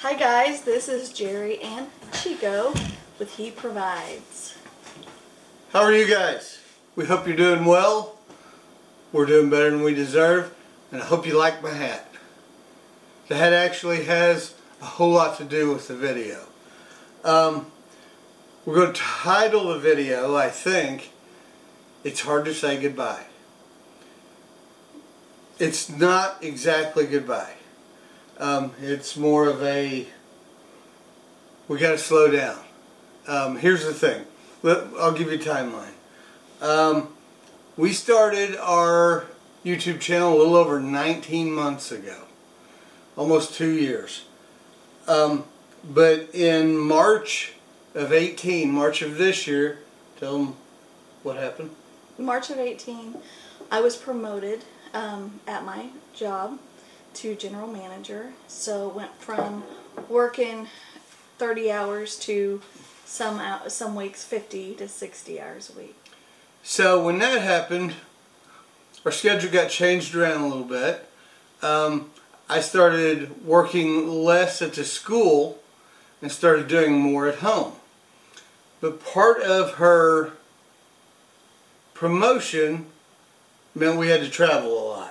Hi guys, this is Jerry and Chico with He Provides. How are you guys? We hope you're doing well. We're doing better than we deserve, and I hope you like my hat. The hat actually has a whole lot to do with the video. We're going to title the video, I think, "It's Hard to Say Goodbye." It's not exactly goodbye. It's more of a, we got to slow down. Here's the thing. I'll give you a timeline. We started our YouTube channel a little over 19 months ago. Almost 2 years. But in March of this year, tell them what happened. March of 18, I was promoted at my job to general manager. So went from working 30 hours to some weeks 50 to 60 hours a week. So when that happened, our schedule got changed around a little bit. I started working less at the school and started doing more at home. But part of her promotion meant we had to travel a lot.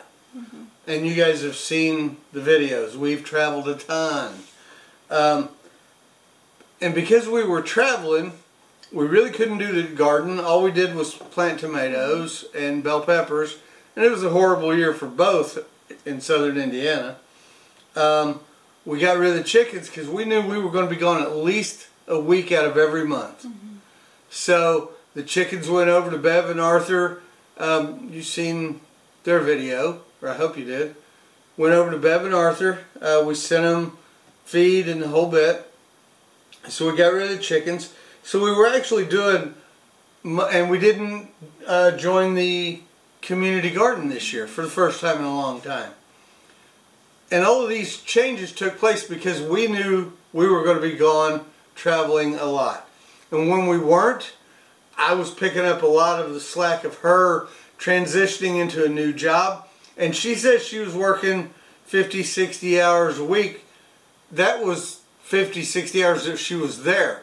And you guys have seen the videos. We've traveled a ton. And because we were traveling, we really couldn't do the garden. All we did was plant tomatoes and bell peppers. And it was a horrible year for both in southern Indiana. We got rid of the chickens because we knew we were going to be gone at least a week out of every month. So the chickens went over to Bev and Arthur. You've seen their video, or I hope you did. Went over to Bev and Arthur. We sent them feed and the whole bit. So we got rid of the chickens. So we were actually doing, and we didn't join the community garden this year for the first time in a long time. And all of these changes took place because we knew we were going to be gone traveling a lot. And when we weren't, I was picking up a lot of the slack of her transitioning into a new job. And she says she was working 50, 60 hours a week. That was 50, 60 hours that she was there.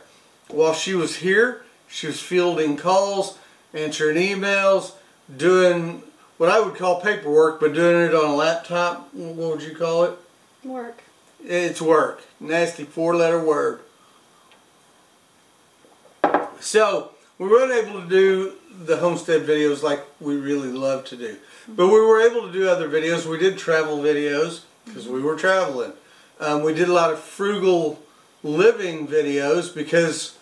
While she was here, she was fielding calls, answering emails, doing what I would call paperwork, but doing it on a laptop. What would you call it? Work. It's work. Nasty 4-letter word. So we weren't able to do the homestead videos like we really love to do. But we were able to do other videos. We did travel videos because we were traveling. We did a lot of frugal living videos because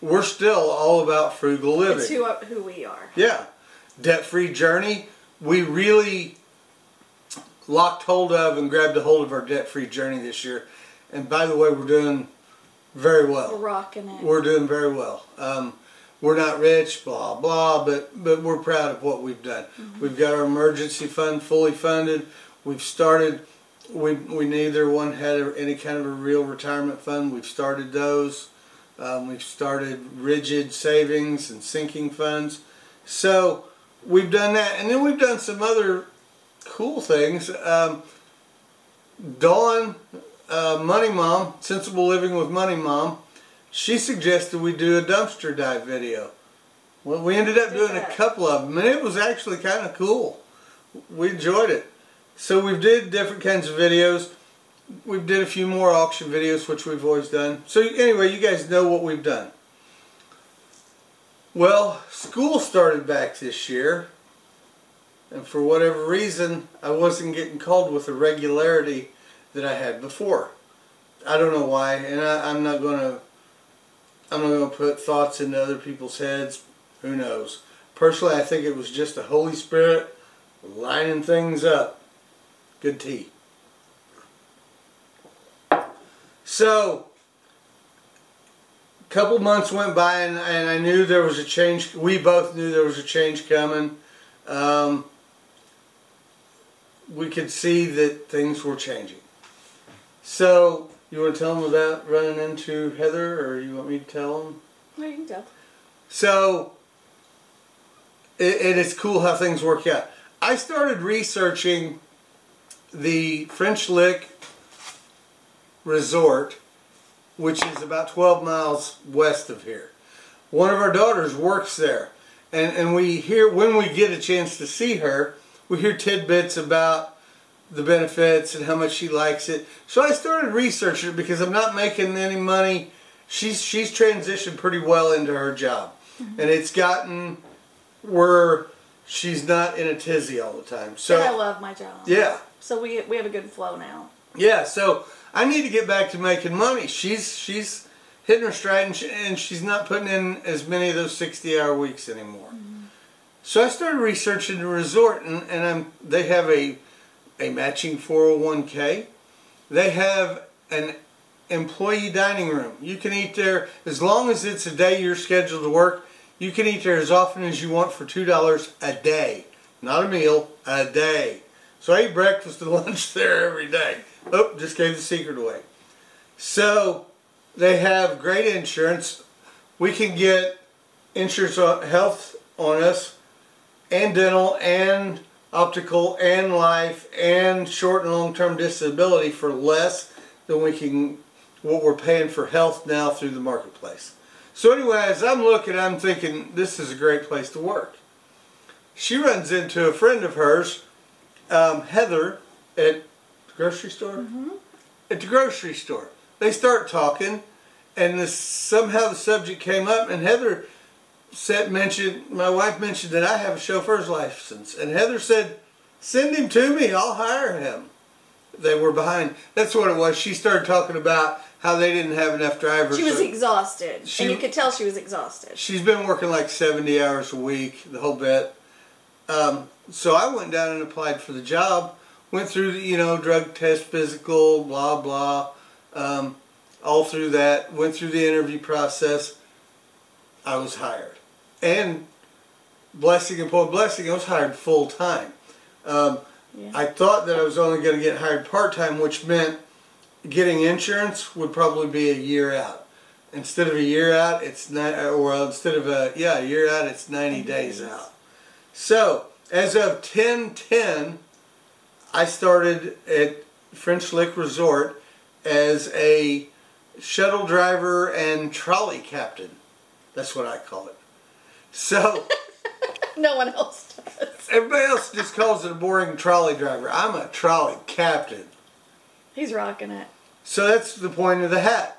we're still all about frugal living. It's who we are. Yeah. Debt-free journey. We really locked hold of and grabbed a hold of our debt-free journey this year. And by the way, we're doing very well. We're rocking it. We're doing very well. We're not rich, blah, blah, but we're proud of what we've done. We've got our emergency fund fully funded. We've started, we neither one had any kind of a real retirement fund. We've started those. We've started rigid savings and sinking funds. So we've done that. And then we've done some other cool things. Dawn, Money Mom, Sensible Living with Money Mom, she suggested we do a dumpster dive video. Well, we ended up doing a couple of them, and it was actually kind of cool. We enjoyed it. So we did different kinds of videos. We did a few more auction videos, which we've always done. So anyway, you guys know what we've done. Well, school started back this year, and for whatever reason, I wasn't getting called with the regularity that I had before. I don't know why, and I'm not going to put thoughts into other people's heads. Who knows? Personally, I think it was just the Holy Spirit lining things up. Good tea. So, a couple months went by, and I knew there was a change. We both knew there was a change coming. We could see that things were changing. So, you want to tell them about running into Heather, or you want me to tell them? No, you can tell. So, it is cool how things work out. I started researching the French Lick Resort which is about 12 miles west of here. One of our daughters works there. And we hear, when we get a chance to see her, we hear tidbits about the benefits and how much she likes it. So I started researching it because I'm not making any money. She's transitioned pretty well into her job. And it's gotten where she's not in a tizzy all the time. So and I love my job. Yeah. So we have a good flow now. Yeah, so I need to get back to making money. She's hitting her stride, and she's not putting in as many of those 60-hour weeks anymore. So I started researching the resort, and they have a matching 401k. They have an employee dining room. You can eat there as long as it's a day you're scheduled to work. You can eat there as often as you want for $2 a day. Not a meal, a day. So I eat breakfast and lunch there every day. Oh, just gave the secret away. So they have great insurance. We can get insurance on health on us, and dental, and optical, and life, and short and long-term disability for less than what we're paying for health now through the marketplace. So anyway, as I'm looking, I'm thinking this is a great place to work. She runs into a friend of hers, Heather, at the grocery store. At the grocery store, they start talking, and somehow the subject came up, and Heather my wife mentioned that I have a chauffeur's license, and Heather said, "Send him to me, I'll hire him." They were behind. That's what it was. She started talking about how they didn't have enough drivers. She was exhausted, and you could tell she was exhausted. She's been working like 70 hours a week, the whole bit. So I went down and applied for the job. Went through the, drug test, physical, blah, blah. All through that. Went through the interview process. I was hired. And blessing upon blessing, I was hired full time. I thought that I was only going to get hired part-time, which meant getting insurance would probably be a year out. Instead of a year out, it's a year out, it's 90 days out. So, as of 10/10, I started at French Lick Resort as a shuttle driver and trolley captain. That's what I call it. So, no one else does. Everybody else just calls it a boring trolley driver. I'm a trolley captain. He's rocking it. So that's the point of the hat.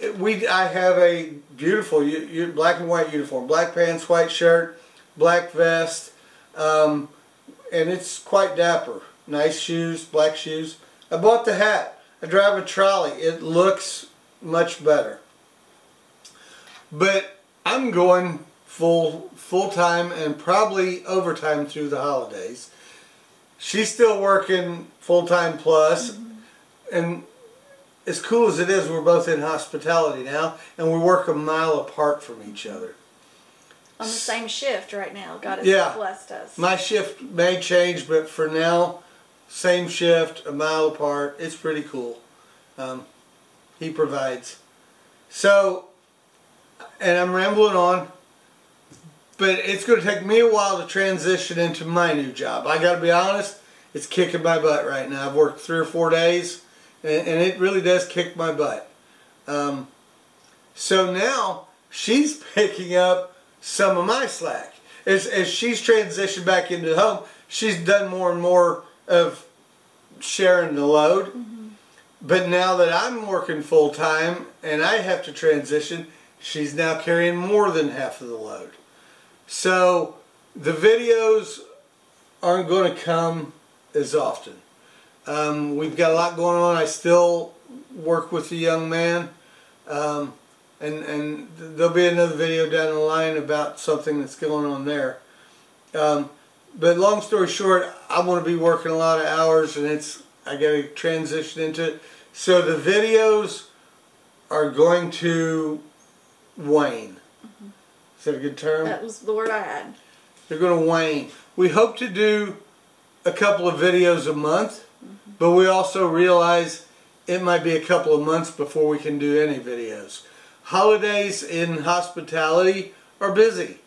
I have a beautiful black and white uniform. Black pants, white shirt, black vest, and it's quite dapper. Nice shoes, black shoes. I bought the hat. I drive a trolley. It looks much better. But I'm going full-time and probably overtime through the holidays. She's still working full-time plus, and as cool as it is, we're both in hospitality now, and we work a mile apart from each other. On the same shift right now. God has blessed us. My shift may change, but for now, same shift, a mile apart. It's pretty cool. He provides. So, and I'm rambling on, but it's going to take me a while to transition into my new job. I got to be honest, it's kicking my butt right now. I've worked 3 or 4 days, and it really does kick my butt. So now she's picking up some of my slack. As she's transitioned back into the home, she's done more and more of sharing the load. But now that I'm working full time and I have to transition, she's now carrying more than half of the load. So the videos aren't going to come as often. We've got a lot going on. I still work with the young man, and there'll be another video down the line about something that's going on there. But long story short, I want to be working a lot of hours, and I got to transition into it. So the videos are going to wane. Is that a good term? That was the word I had. They're going to wane. We hope to do a couple of videos a month, but we also realize it might be a couple of months before we can do any videos. Holidays in hospitality are busy.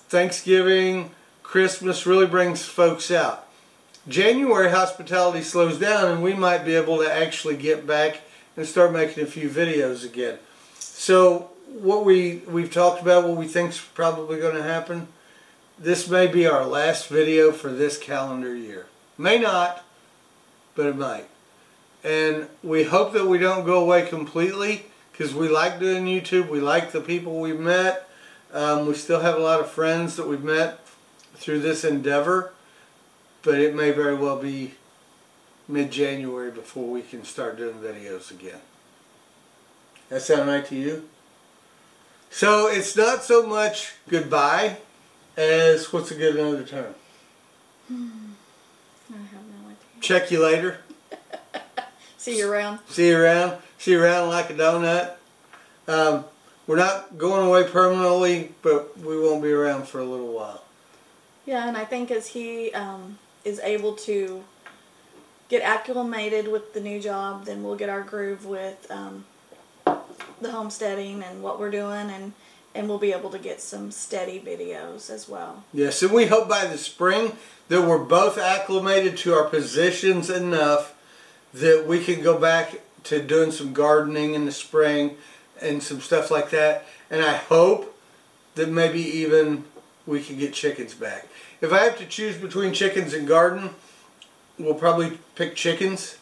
Thanksgiving, Christmas really brings folks out. January hospitality slows down, and we might be able to actually get back and start making a few videos again. So what we've talked about, what we think's probably going to happen, this may be our last video for this calendar year. May not, but it might. And we hope that we don't go away completely, because we like doing YouTube. We like the people we've met. We still have a lot of friends that we've met through this endeavor, but it may very well be mid-January before we can start doing videos again. That sound right to you? So it's not so much goodbye as, what's a good another term? I have no idea. Check you later. See you around. See you around. See you around like a donut. We're not going away permanently, but we won't be around for a little while. Yeah, and I think as he is able to get acclimated with the new job, then we'll get our groove with the homesteading and what we're doing, and we'll be able to get some steady videos as well. Yes, and we hope by the spring that we're both acclimated to our positions enough that we can go back to doing some gardening in the spring and some stuff like that. And I hope that maybe even we can get chickens back. If I have to choose between chickens and garden, we'll probably pick chickens.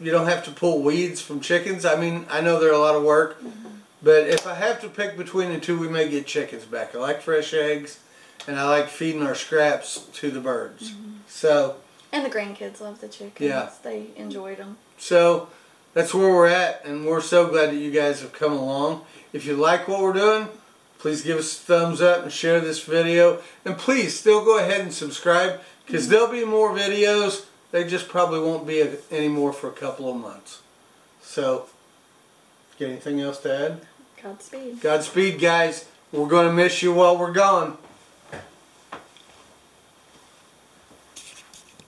You don't have to pull weeds from chickens. I mean, I know they're a lot of work, but if I have to pick between the two, we may get chickens back. I like fresh eggs, and I like feeding our scraps to the birds. So, and the grandkids love the chickens. Yeah. They enjoyed them. So that's where we're at, and we're so glad that you guys have come along. If you like what we're doing, please give us a thumbs up and share this video. And please still go ahead and subscribe, because there'll be more videos. They just probably won't be any more for a couple of months. So, got anything else to add? Godspeed. Godspeed, guys. We're going to miss you while we're gone.